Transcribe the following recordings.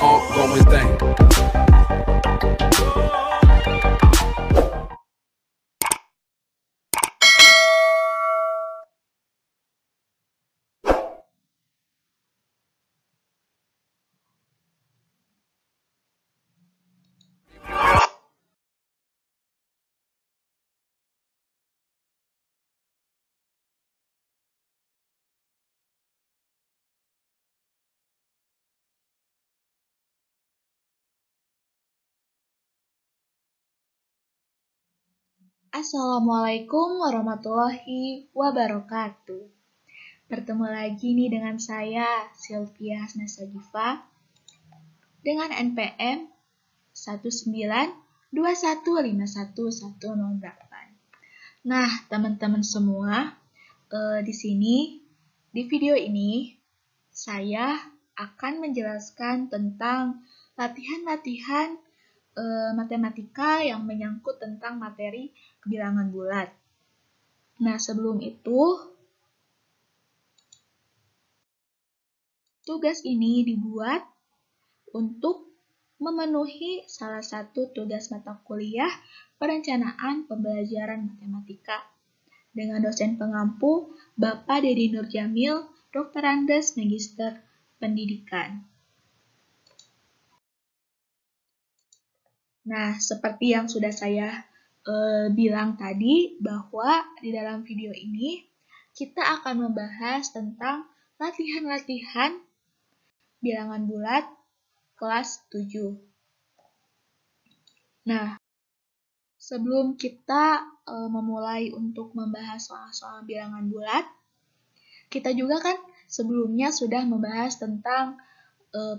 ongoing thing. Assalamualaikum warahmatullahi wabarakatuh. Bertemu lagi nih dengan saya, Sylvia Hasnasagifa, dengan NPM 192151108. Nah, teman-teman semua, di sini, di video ini, saya akan menjelaskan tentang latihan-latihan matematika yang menyangkut tentang materi bilangan bulat. Nah, sebelum itu, tugas ini dibuat untuk memenuhi salah satu tugas mata kuliah perencanaan pembelajaran matematika dengan dosen pengampu Bapak Dedi Nurjamil, Dr. Andes, Magister Pendidikan. Nah, seperti yang sudah saya bilang tadi, bahwa di dalam video ini kita akan membahas tentang latihan-latihan bilangan bulat kelas 7. Nah, sebelum kita memulai untuk membahas soal-soal bilangan bulat, kita juga kan sebelumnya sudah membahas tentang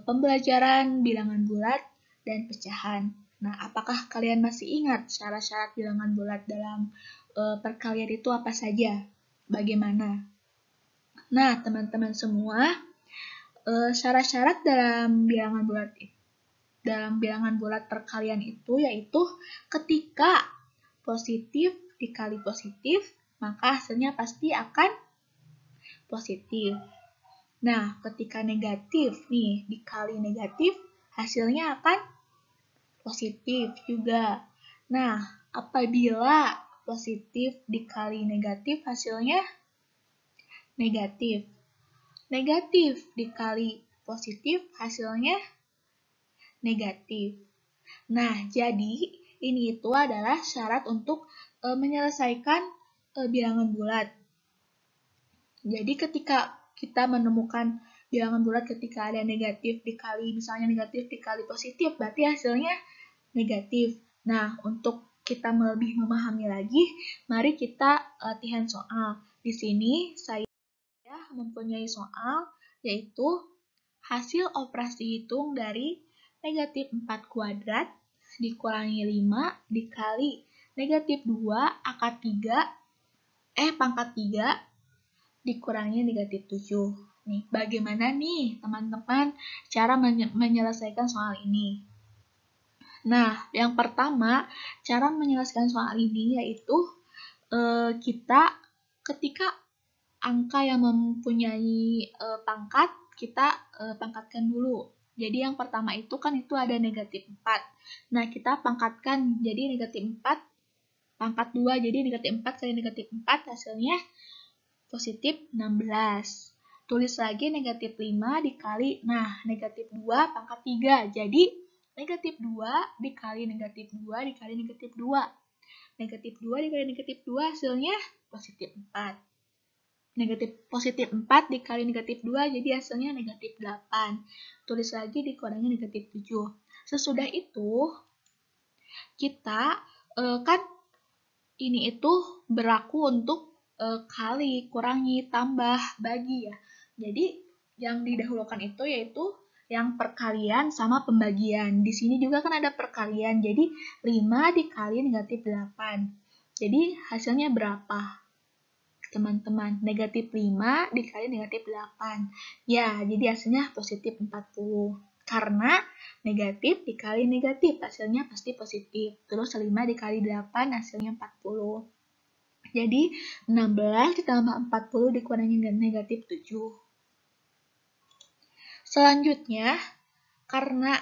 pembelajaran bilangan bulat dan pecahan. Nah, apakah kalian masih ingat syarat-syarat bilangan bulat dalam perkalian itu apa saja? Bagaimana? Nah, teman-teman semua, syarat-syarat dalam bilangan bulat perkalian itu yaitu ketika positif dikali positif, maka hasilnya pasti akan positif. Nah, ketika negatif nih dikali negatif, hasilnya akan positif juga. Nah, apabila positif dikali negatif, hasilnya negatif. Negatif dikali positif, hasilnya negatif. Nah, jadi ini itu adalah syarat untuk menyelesaikan bilangan bulat. Jadi ketika kita menemukan bilangan bulat ketika ada negatif dikali, misalnya negatif dikali positif, berarti hasilnya negatif. Nah, untuk kita lebih memahami lagi, mari kita latihan soal. Di sini saya mempunyai soal, yaitu hasil operasi hitung dari negatif 4 kuadrat dikurangi 5 dikali negatif 2 akar 3, pangkat 3 dikurangi negatif 7. Nih, bagaimana nih teman-teman cara menyelesaikan soal ini? Nah, yang pertama, cara menyelesaikan soal ini yaitu kita ketika angka yang mempunyai pangkat, kita pangkatkan dulu. Jadi yang pertama itu kan itu ada negatif 4. Nah, kita pangkatkan jadi negatif 4 pangkat 2. Jadi negatif 4 kali negatif 4 hasilnya positif 16. Tulis lagi negatif 5 dikali, negatif 2 pangkat 3. Jadi negatif 2 dikali negatif 2 dikali negatif 2. Negatif 2 dikali negatif 2 hasilnya positif 4. Positif 4 dikali negatif 2 jadi hasilnya negatif 8. Tulis lagi dikurangi negatif 7. Sesudah itu kita kan ini itu berlaku untuk kali, kurangi, tambah, bagi ya. Jadi yang didahulukan itu yaitu yang perkalian sama pembagian. Di sini juga kan ada perkalian. Jadi 5 dikali negatif 8. Jadi hasilnya berapa? Teman-teman, negatif 5 dikali negatif 8. Ya, jadi hasilnya positif 40. Karena negatif dikali negatif, hasilnya pasti positif. Terus 5 dikali 8, hasilnya 40. Jadi 16 ditambah 40 dikurangi negatif 7. Selanjutnya, karena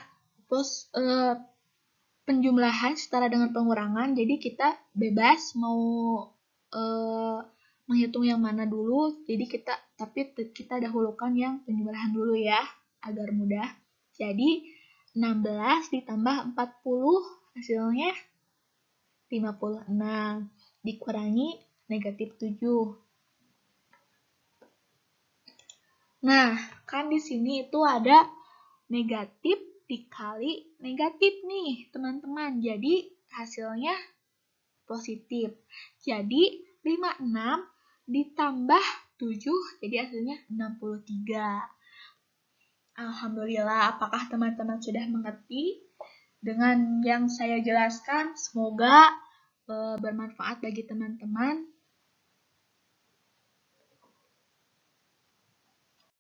penjumlahan setara dengan pengurangan, jadi kita bebas mau menghitung yang mana dulu, jadi kita dahulukan yang penjumlahan dulu ya, agar mudah. Jadi 16 ditambah 40 hasilnya 56, dikurangi negatif 7. Nah, kan di sini itu ada negatif dikali negatif nih, teman-teman. Jadi, hasilnya positif. Jadi, 56 ditambah 7, jadi hasilnya 63. Alhamdulillah, apakah teman-teman sudah mengerti dengan yang saya jelaskan? Semoga bermanfaat bagi teman-teman.